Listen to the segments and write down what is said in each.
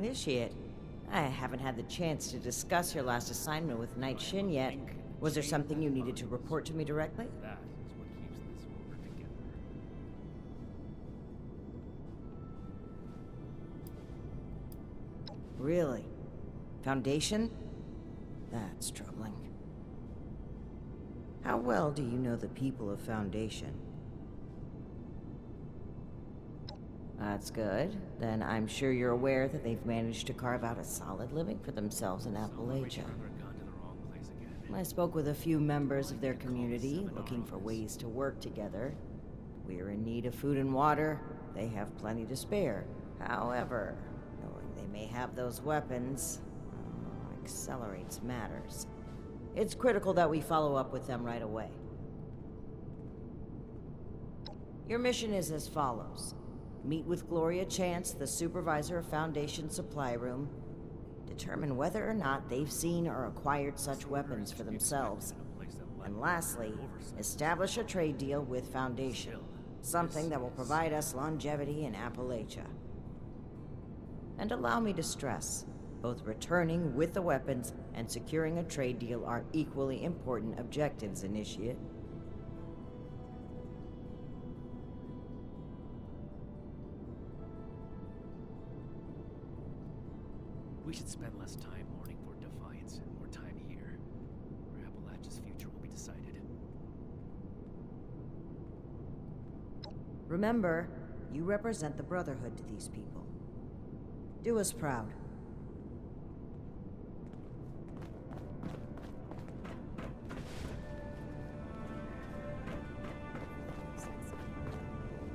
Initiate. I haven't had the chance to discuss your last assignment with Knight Shin yet. Was there something you needed to report to me directly? That is what keeps this order together. Really? Foundation? That's troubling. How well do you know the people of Foundation? That's good. Then I'm sure you're aware that they've managed to carve out a solid living for themselves in Appalachia. I spoke with a few members of their community, looking for ways to work together. We're in need of food and water. They have plenty to spare. However, knowing they may have those weapons accelerates matters. It's critical that we follow up with them right away. Your mission is as follows. Meet with Gloria Chance, the supervisor of Foundation Supply Room. Determine whether or not they've seen or acquired such weapons for themselves. And lastly, establish a trade deal with Foundation. Something that will provide us longevity in Appalachia. And allow me to stress, both returning with the weapons and securing a trade deal are equally important objectives, Initiate. We should spend less time mourning for Defiance and more time here, where Appalachia's future will be decided. Remember, you represent the Brotherhood to these people. Do us proud.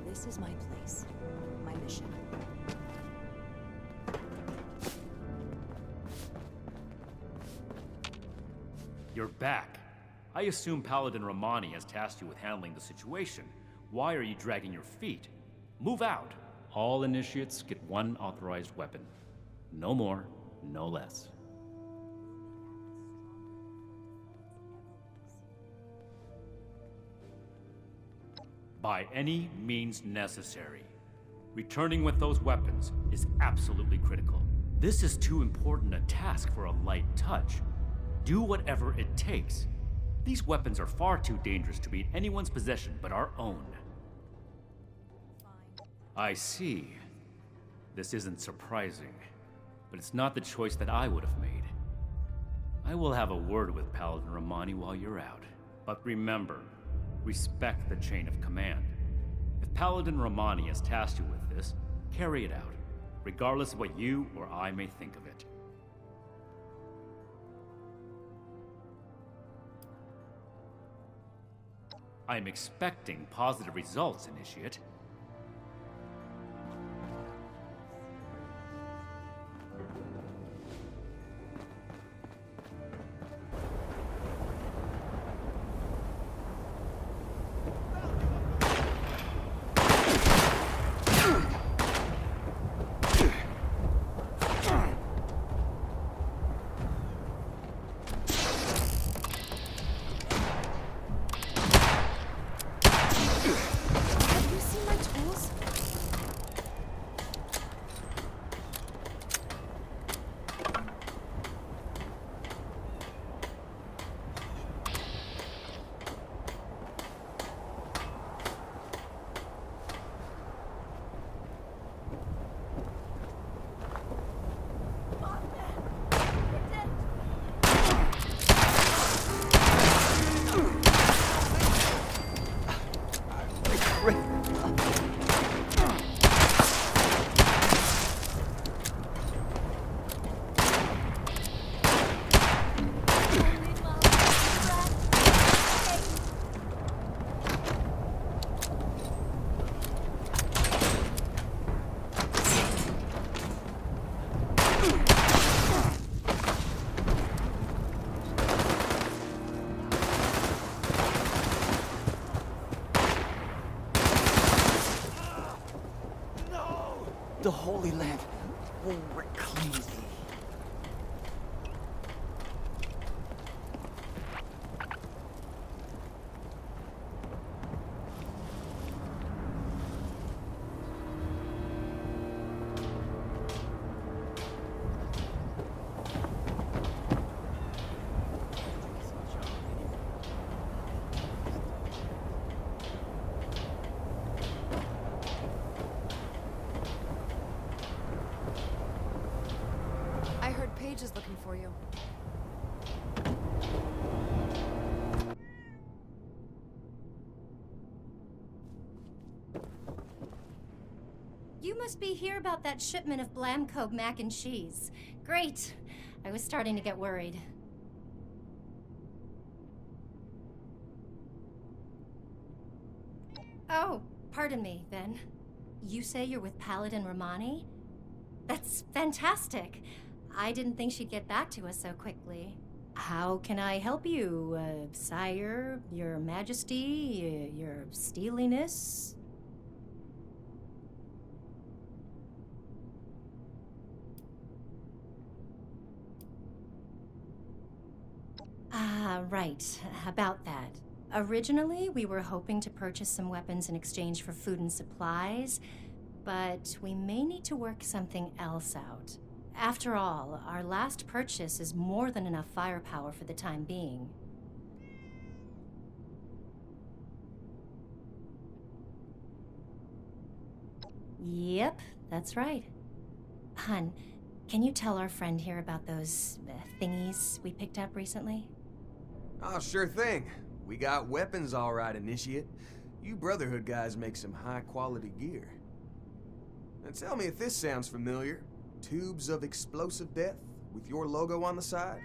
This is my place, my mission. You're back. I assume Paladin Romani has tasked you with handling the situation. Why are you dragging your feet? Move out! All initiates get one authorized weapon. No more, no less. By any means necessary. Returning with those weapons is absolutely critical. This is too important a task for a light touch. Do whatever it takes. These weapons are far too dangerous to be in anyone's possession but our own. I see. This isn't surprising, but it's not the choice that I would have made. I will have a word with Paladin Romani while you're out. But remember, respect the chain of command. If Paladin Romani has tasked you with this, carry it out, regardless of what you or I may think of it. I'm expecting positive results, Initiate. The Holy Land will reclaim thee. Sage is looking for you. You must be here about that shipment of Blamco mac and cheese. Great. I was starting to get worried. Oh, pardon me, then. You say you're with Paladin Romani? That's fantastic. I didn't think she'd get back to us so quickly. How can I help you, sire, your majesty, your steeliness? Right. About that. Originally, we were hoping to purchase some weapons in exchange for food and supplies, but we may need to work something else out. After all, our last purchase is more than enough firepower for the time being. Yep, that's right. Hun, can you tell our friend here about those thingies we picked up recently? Oh, sure thing. We got weapons all right, Initiate. You Brotherhood guys make some high-quality gear. Now tell me if this sounds familiar. Tubes of explosive death with your logo on the side?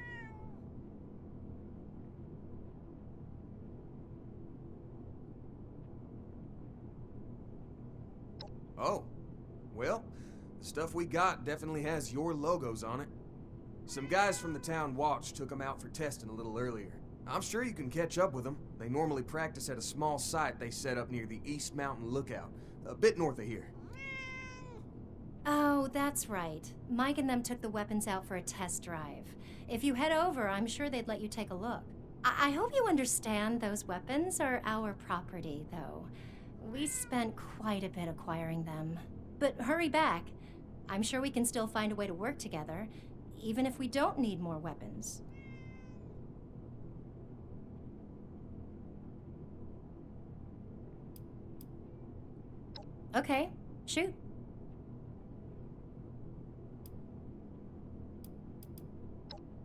Oh. Well, the stuff we got definitely has your logos on it. Some guys from the town watch took them out for testing a little earlier. I'm sure you can catch up with them. They normally practice at a small site they set up near the East Mountain Lookout, a bit north of here. Oh, that's right. Mike and them took the weapons out for a test drive. If you head over, I'm sure they'd let you take a look. I hope you understand those weapons are our property, though. We spent quite a bit acquiring them. But hurry back. I'm sure we can still find a way to work together, even if we don't need more weapons. Okay, shoot.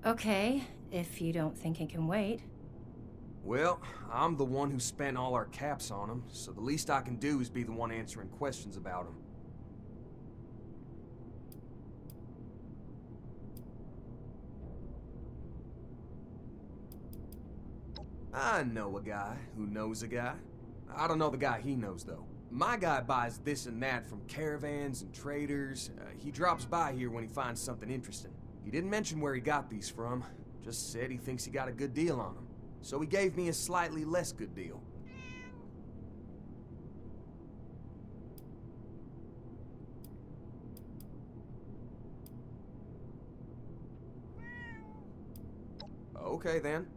Okay, if you don't think it can wait. Well, I'm the one who spent all our caps on them, so the least I can do is be the one answering questions about them. I know a guy who knows a guy. I don't know the guy he knows, though. My guy buys this and that from caravans and traders. He drops by here when he finds something interesting. He didn't mention where he got these from, just said he thinks he got a good deal on them. So he gave me a slightly less good deal. Okay, then.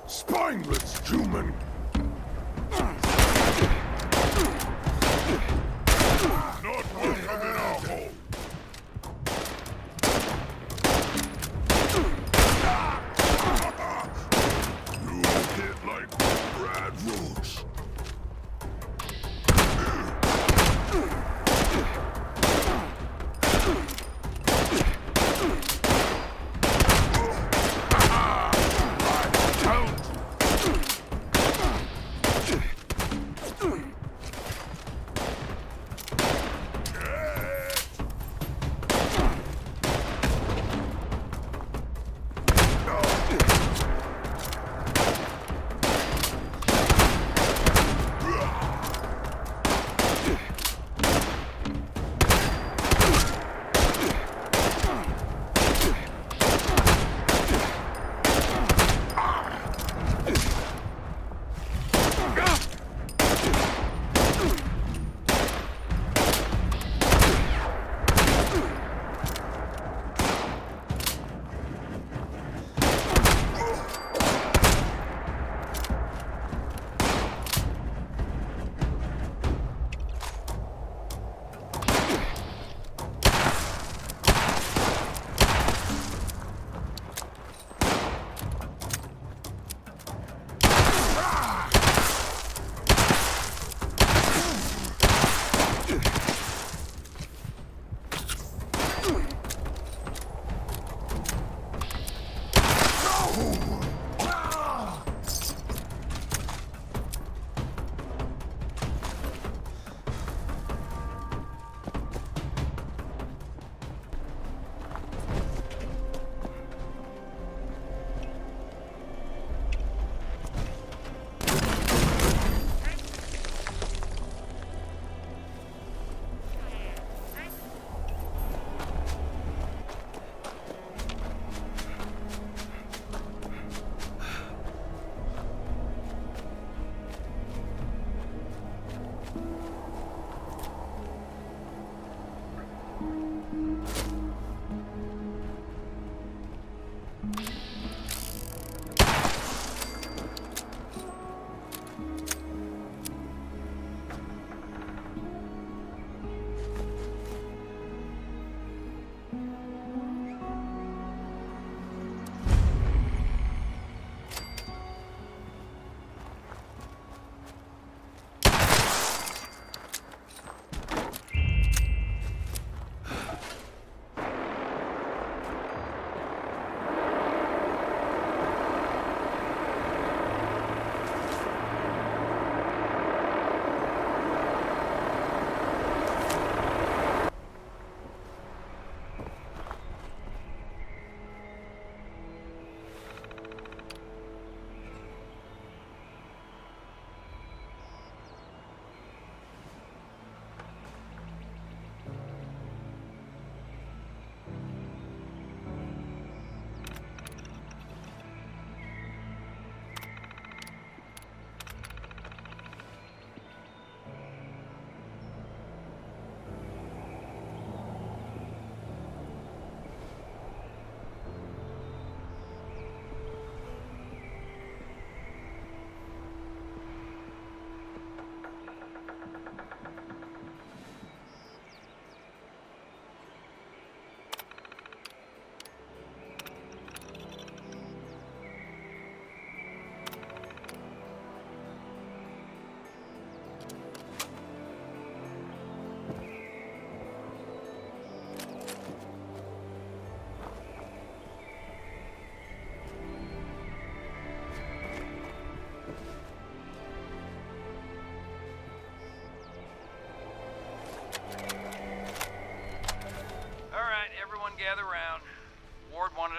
Spineless human! Not welcome in our home! You hit like Brad Roach!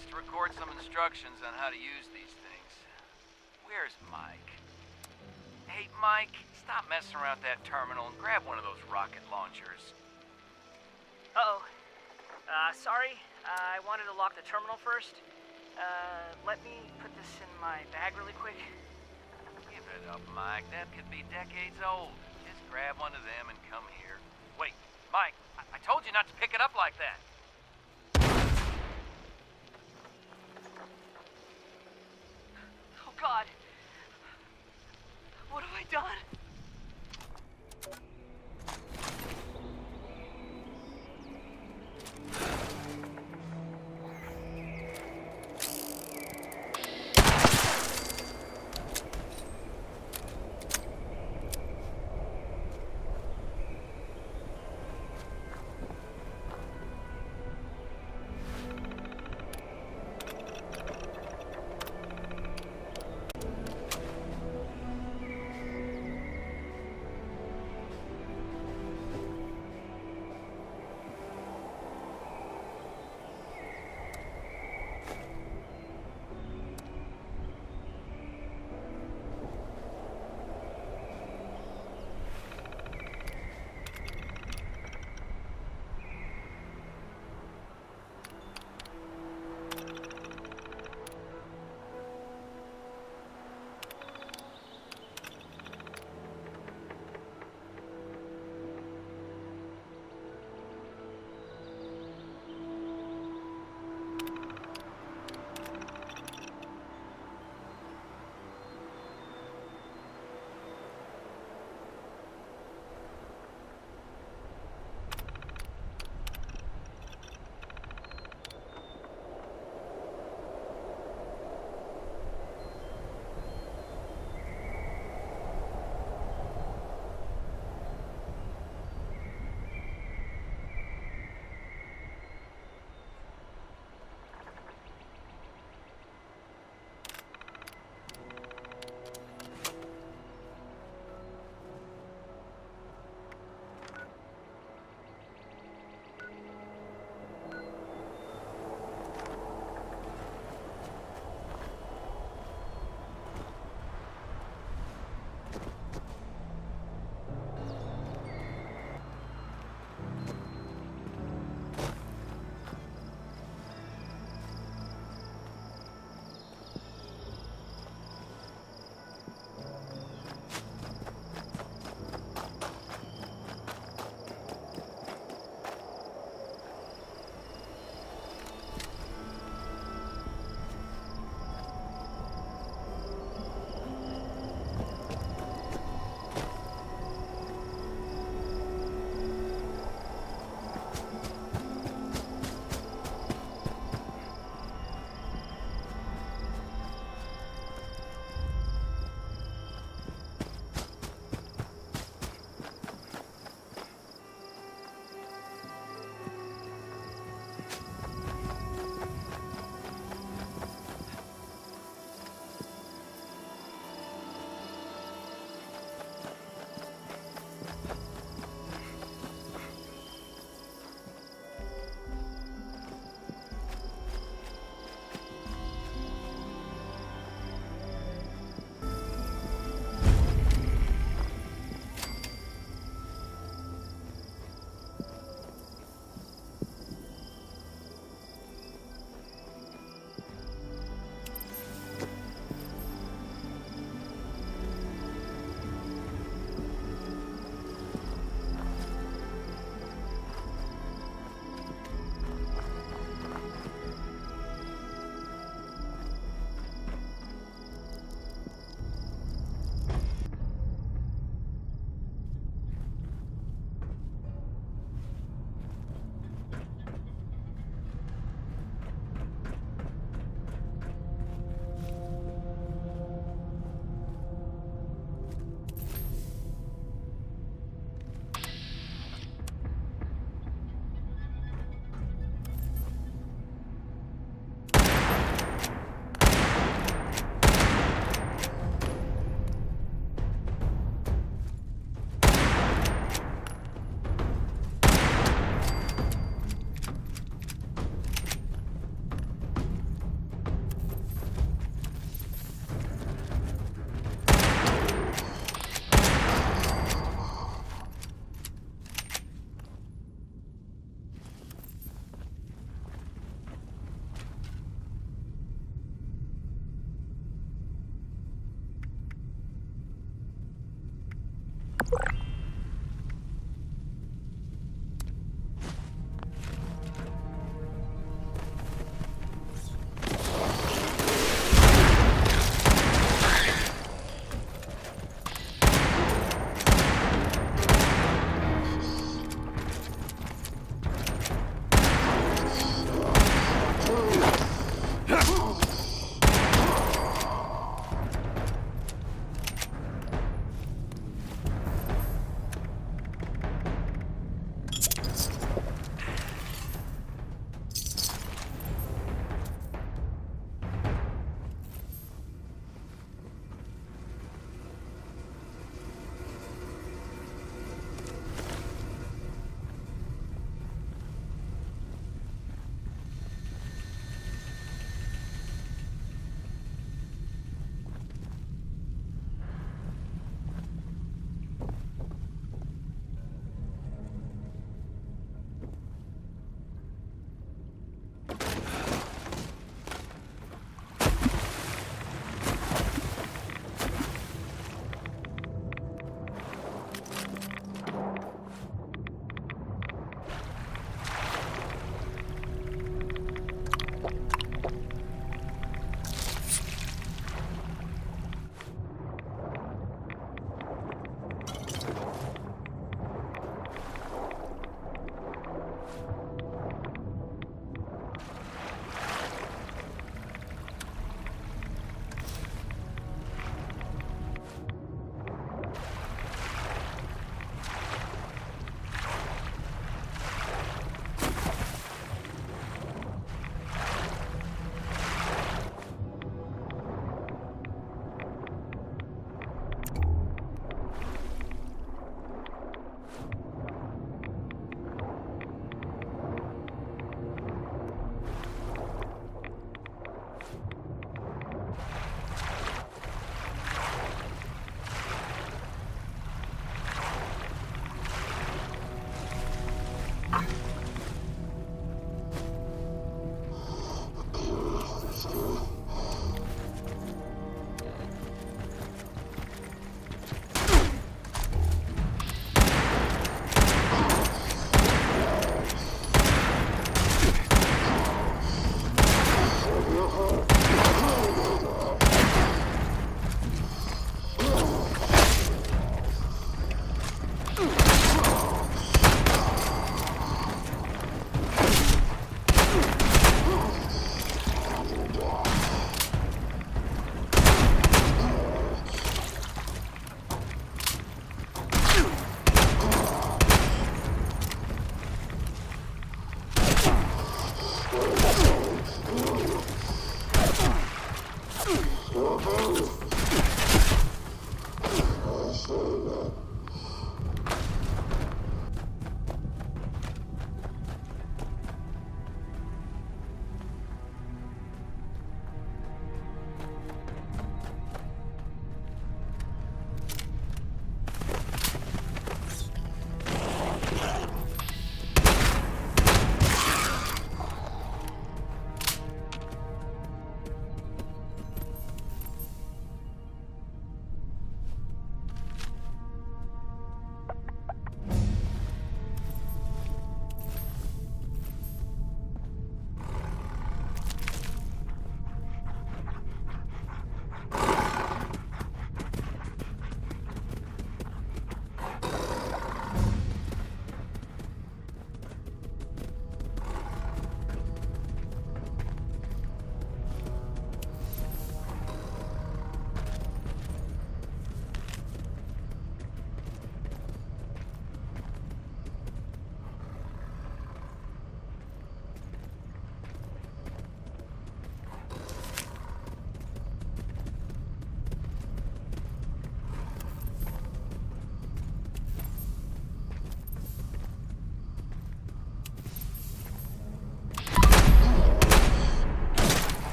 us to record some instructions on how to use these things. Where's Mike? Hey, Mike, stop messing around that terminal and grab one of those rocket launchers. Uh-oh. Sorry. I wanted to lock the terminal first. Let me put this in my bag really quick. Give it up, Mike. That could be decades old. Just grab one of them and come here. Wait, Mike, I told you not to pick it up like that. Oh, God. What have I done?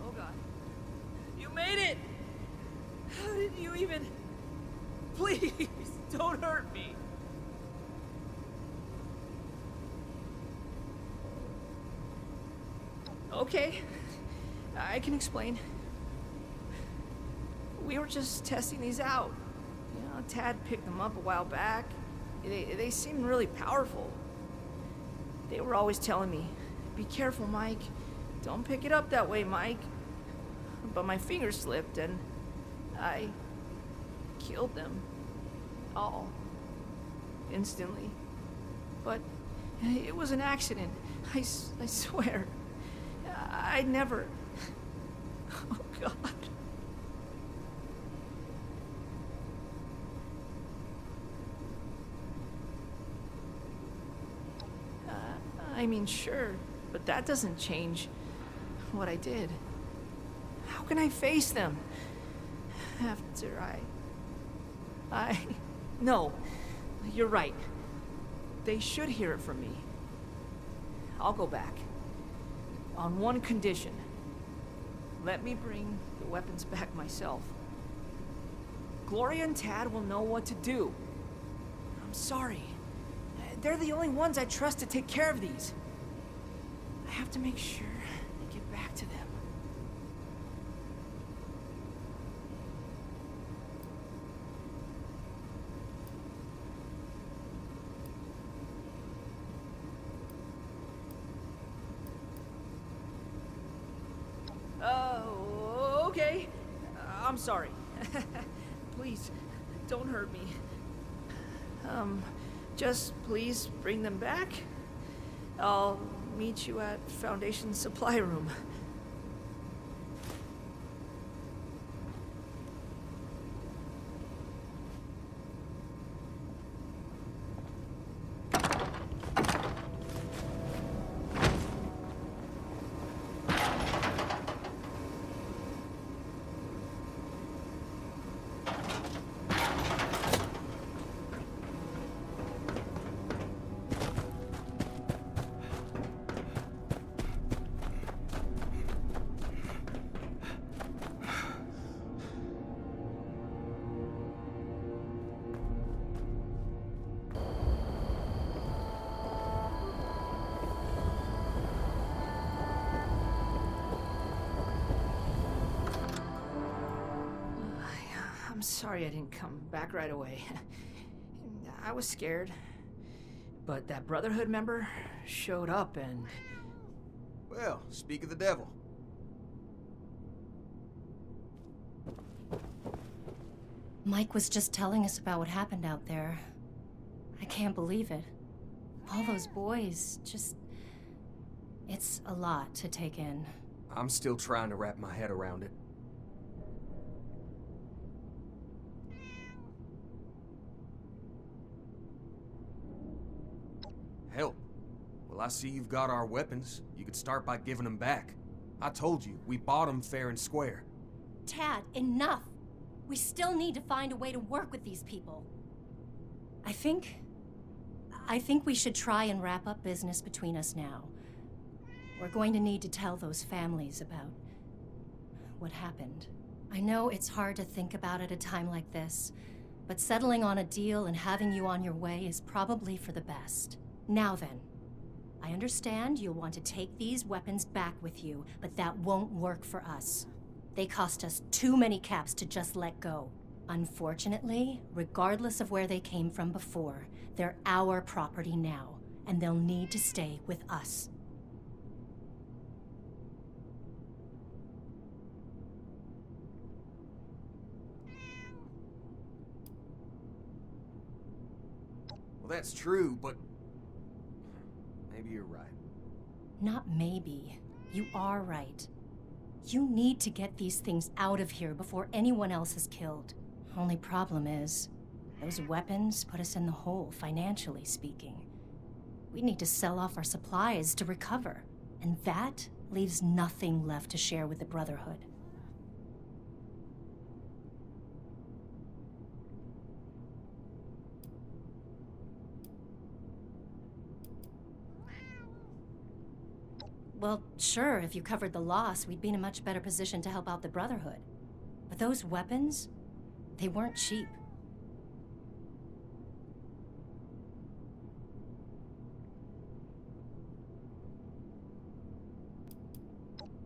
Oh god. You made it! How did you even... Please, don't hurt me. Okay, I can explain. We were just testing these out. You know, Tad picked them up a while back. They seemed really powerful. They were always telling me, "Be careful, Mike. Don't pick it up that way, Mike." But my finger slipped and I killed them. All. Instantly. But it was an accident. I swear. I never... Oh, God. I mean, sure, but that doesn't change what I did. How can I face them after No, you're right. They should hear it from me. I'll go back. On one condition. Let me bring the weapons back myself. Gloria and Tad will know what to do. I'm sorry. They're the only ones I trust to take care of these. I have to make sure they get back to them. Okay. I'm sorry. Please, don't hurt me. Just please bring them back. I'll meet you at Foundation Supply Room. I'm sorry I didn't come back right away. I was scared. But that Brotherhood member showed up and... Well, speak of the devil. Mike was just telling us about what happened out there. I can't believe it. All those boys, just... It's a lot to take in. I'm still trying to wrap my head around it. Hell, well, I see you've got our weapons. You could start by giving them back. I told you, we bought them fair and square. Tad, enough! We still need to find a way to work with these people. I think we should try and wrap up business between us now. We're going to need to tell those families about what happened. I know it's hard to think about at a time like this, but settling on a deal and having you on your way is probably for the best. Now then, I understand you'll want to take these weapons back with you, but that won't work for us. They cost us too many caps to just let go. Unfortunately, regardless of where they came from before, they're our property now, and they'll need to stay with us. Well, that's true, but maybe you're right. Not maybe. You are right. You need to get these things out of here before anyone else is killed. Only problem is, those weapons put us in the hole, financially speaking. We need to sell off our supplies to recover, and that leaves nothing left to share with the Brotherhood. Well, sure, if you covered the loss, we'd be in a much better position to help out the Brotherhood. But those weapons, they weren't cheap.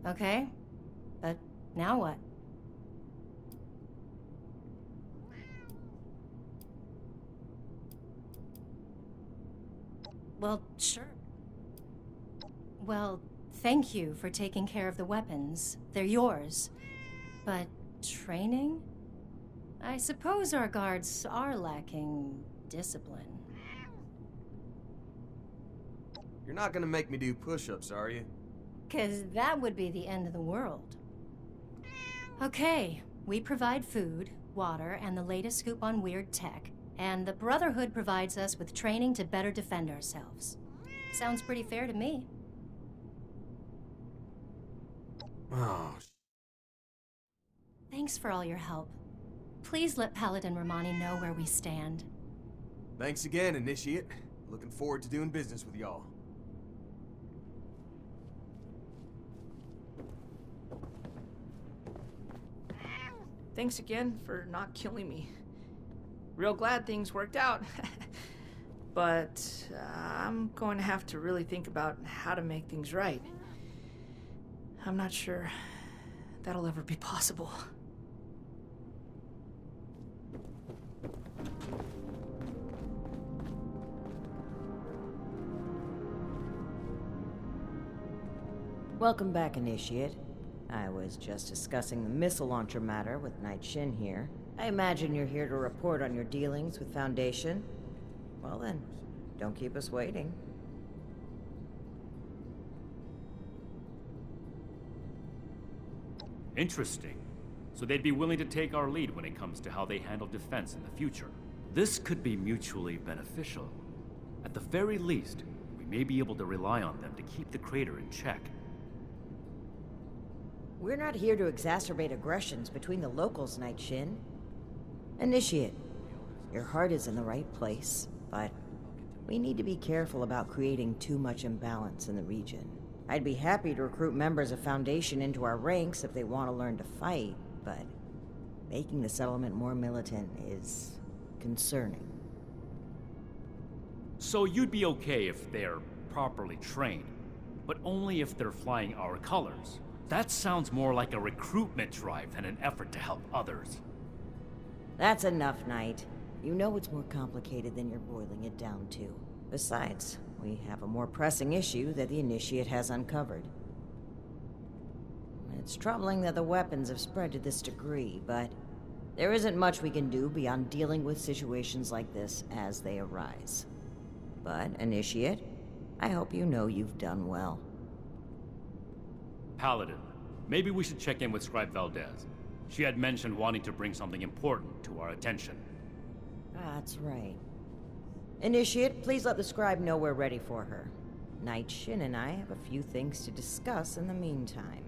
Okay, but now what? Well, sure. Well, thank you for taking care of the weapons. They're yours. But training? I suppose our guards are lacking discipline. You're not gonna make me do push-ups, are you? 'Cause that would be the end of the world. Okay, we provide food, water, and the latest scoop on weird tech. And the Brotherhood provides us with training to better defend ourselves. Sounds pretty fair to me. Oh, Thanks for all your help. Please let Paladin Romani know where we stand. thanks again, Initiate. Looking forward to doing business with y'all. Thanks again for not killing me. Real glad things worked out. But I'm going to have to really think about how to make things right. I'm not sure that'll ever be possible. Welcome back, Initiate. I was just discussing the missile launcher matter with Knight Shin here. I imagine you're here to report on your dealings with Foundation. Well then, don't keep us waiting. Interesting. So they'd be willing to take our lead when it comes to how they handle defense in the future. This could be mutually beneficial. At the very least, we may be able to rely on them to keep the crater in check. We're not here to exacerbate aggressions between the locals, Knight Shin. Initiate, your heart is in the right place, but we need to be careful about creating too much imbalance in the region. I'd be happy to recruit members of Foundation into our ranks if they want to learn to fight, but making the settlement more militant is concerning. So you'd be okay if they're properly trained, but only if they're flying our colors. That sounds more like a recruitment drive than an effort to help others. That's enough, Knight. You know it's more complicated than you're boiling it down to. Besides, we have a more pressing issue that the Initiate has uncovered. It's troubling that the weapons have spread to this degree, but there isn't much we can do beyond dealing with situations like this as they arise. But, Initiate, I hope you know you've done well. Paladin, maybe we should check in with Scribe Valdez. She had mentioned wanting to bring something important to our attention. That's right. Initiate, please let the Scribe know we're ready for her. Knight Shin and I have a few things to discuss in the meantime.